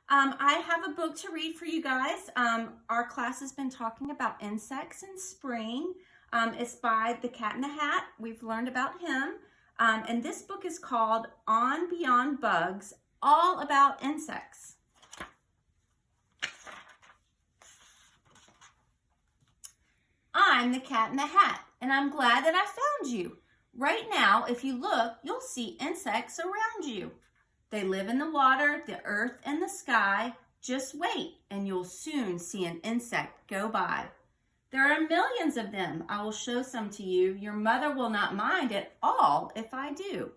I have a book to read for you guys. Our class has been talking about insects in spring. It's by the Cat in the Hat. We've learned about him. And this book is called On Beyond Bugs, all about insects. I'm the Cat in the Hat, and I'm glad that I found you. Right now, if you look, you'll see insects around you. They live in the water, the earth, and the sky. Just wait, and you'll soon see an insect go by. There are millions of them. I will show some to you. Your mother will not mind at all if I do.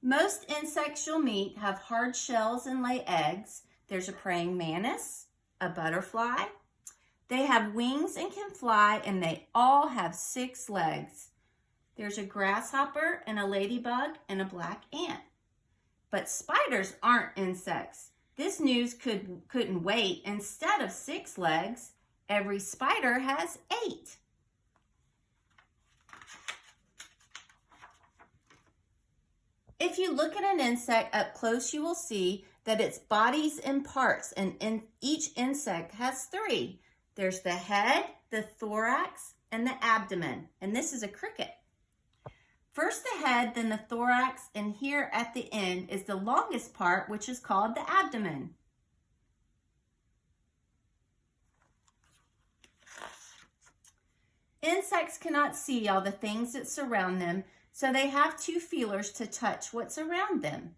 Most insects you'll meet have hard shells and lay eggs. There's a praying mantis, a butterfly. They have wings and can fly, and they all have 6 legs. There's a grasshopper and a ladybug and a black ant. But spiders aren't insects. This news couldn't wait. Instead of 6 legs, every spider has 8. If you look at an insect up close, you will see that its body's in parts, and each insect has 3. There's the head, the thorax, and the abdomen. And this is a cricket. First the head, then the thorax, and here at the end is the longest part, which is called the abdomen. Insects cannot see all the things that surround them, so they have 2 feelers to touch what's around them.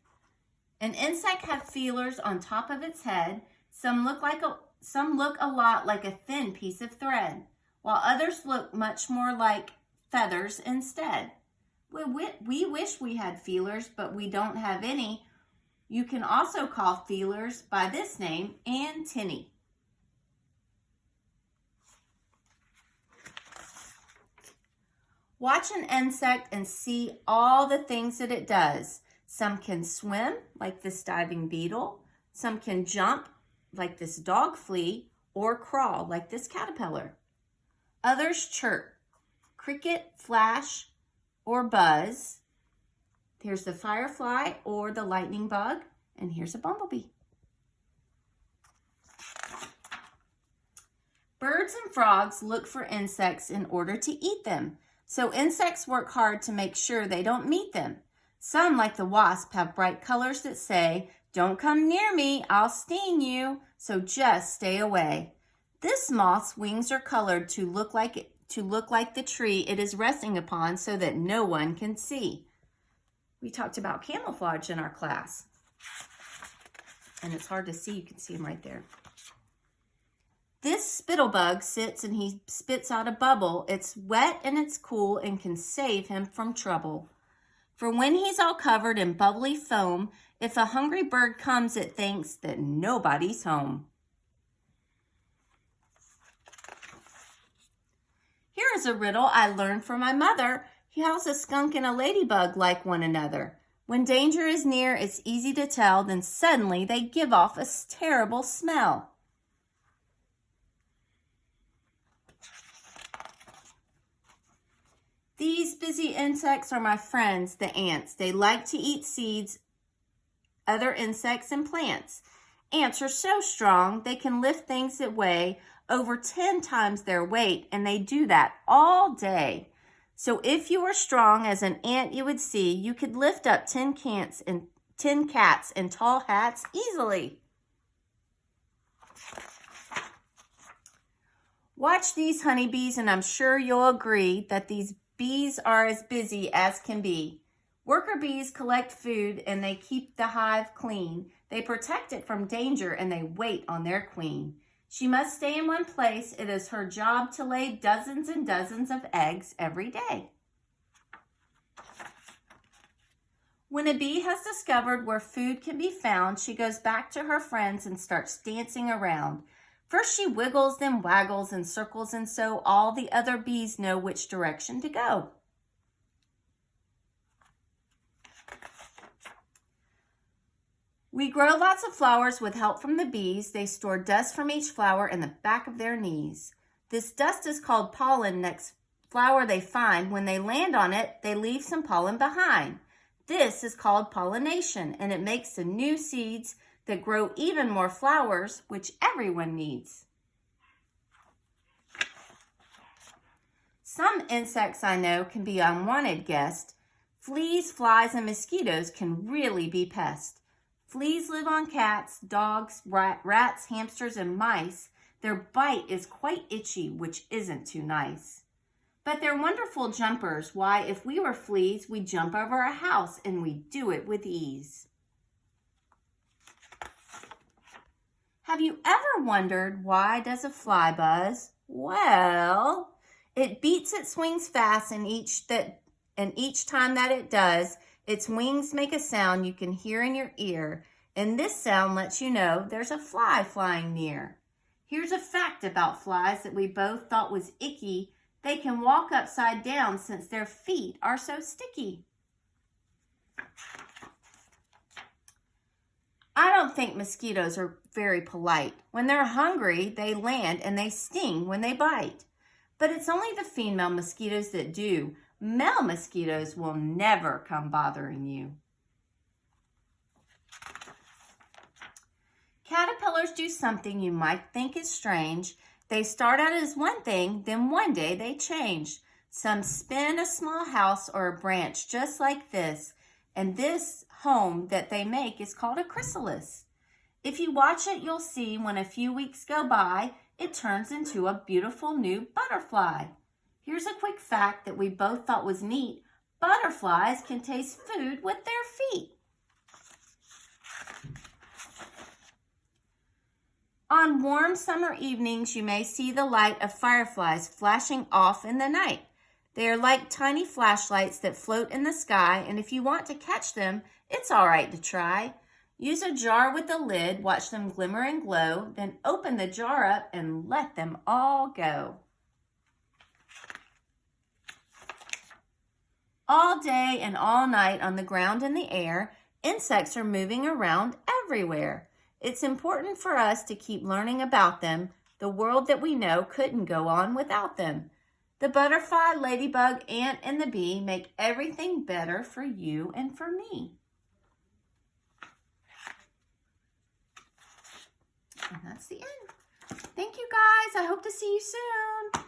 An insect has feelers on top of its head. Some look a lot like a thin piece of thread, while others look much more like feathers instead. We wish we had feelers, but we don't have any. You can also call feelers by this name, antennae. Watch an insect and see all the things that it does. Some can swim, like this diving beetle. Some can jump, like this dog flea, or crawl, like this caterpillar. Others chirp, cricket, flash, or buzz. Here's the firefly or the lightning bug, and here's a bumblebee. Birds and frogs look for insects in order to eat them, so insects work hard to make sure they don't meet them. Some, like the wasp, have bright colors that say, "Don't come near me, I'll sting you, so just stay away." This moth's wings are colored to look like the tree it is resting upon so that no one can see. We talked about camouflage in our class. And it's hard to see. You can see him right there. This spittlebug sits and he spits out a bubble. It's wet and it's cool and can save him from trouble. For when he's all covered in bubbly foam, if a hungry bird comes, it thinks that nobody's home. Here is a riddle I learned from my mother. How's a skunk and a ladybug like one another? When danger is near, it's easy to tell, then suddenly they give off a terrible smell. These busy insects are my friends, the ants. They like to eat seeds, other insects, and plants. Ants are so strong, they can lift things that weigh over 10 times their weight, and they do that all day. So if you were strong as an ant you would see, you could lift up 10 cats in tall hats easily. Watch these honeybees, and I'm sure you'll agree that these bees are as busy as can be. Worker bees collect food, and they keep the hive clean. They protect it from danger, and they wait on their queen. She must stay in one place. It is her job to lay dozens and dozens of eggs every day. When a bee has discovered where food can be found, she goes back to her friends and starts dancing around. First she wiggles, then waggles and circles, and so all the other bees know which direction to go. We grow lots of flowers with help from the bees. They store dust from each flower in the back of their knees. This dust is called pollen. Next flower they find, when they land on it, they leave some pollen behind. This is called pollination, and it makes the new seeds that grow even more flowers, which everyone needs. Some insects I know can be unwanted guests. Fleas, flies, and mosquitoes can really be pests. Fleas live on cats, dogs, rats, hamsters, and mice. Their bite is quite itchy, which isn't too nice. But they're wonderful jumpers. Why, if we were fleas, we'd jump over a house, and we'd do it with ease. Have you ever wondered, why does a fly buzz? Well, it beats its wings fast, and each time that it does, its wings make a sound you can hear in your ear, and this sound lets you know there's a fly flying near. Here's a fact about flies that we both thought was icky. They can walk upside down since their feet are so sticky. I don't think mosquitoes are very polite. When they're hungry, they land and they sting when they bite. But it's only the female mosquitoes that do. Male mosquitoes will never come bothering you. Caterpillars do something you might think is strange. They start out as one thing, then one day they change. Some spin a small house or a branch just like this, and this home that they make is called a chrysalis. If you watch it, you'll see when a few weeks go by, it turns into a beautiful new butterfly. Here's a quick fact that we both thought was neat. Butterflies can taste food with their feet. On warm summer evenings, you may see the light of fireflies flashing off in the night. They are like tiny flashlights that float in the sky, and if you want to catch them, it's all right to try. Use a jar with a lid, watch them glimmer and glow, then open the jar up and let them all go. All day and all night on the ground and the air, insects are moving around everywhere. It's important for us to keep learning about them. The world that we know couldn't go on without them. The butterfly, ladybug, ant, and the bee make everything better for you and for me. And that's the end. Thank you guys. I hope to see you soon.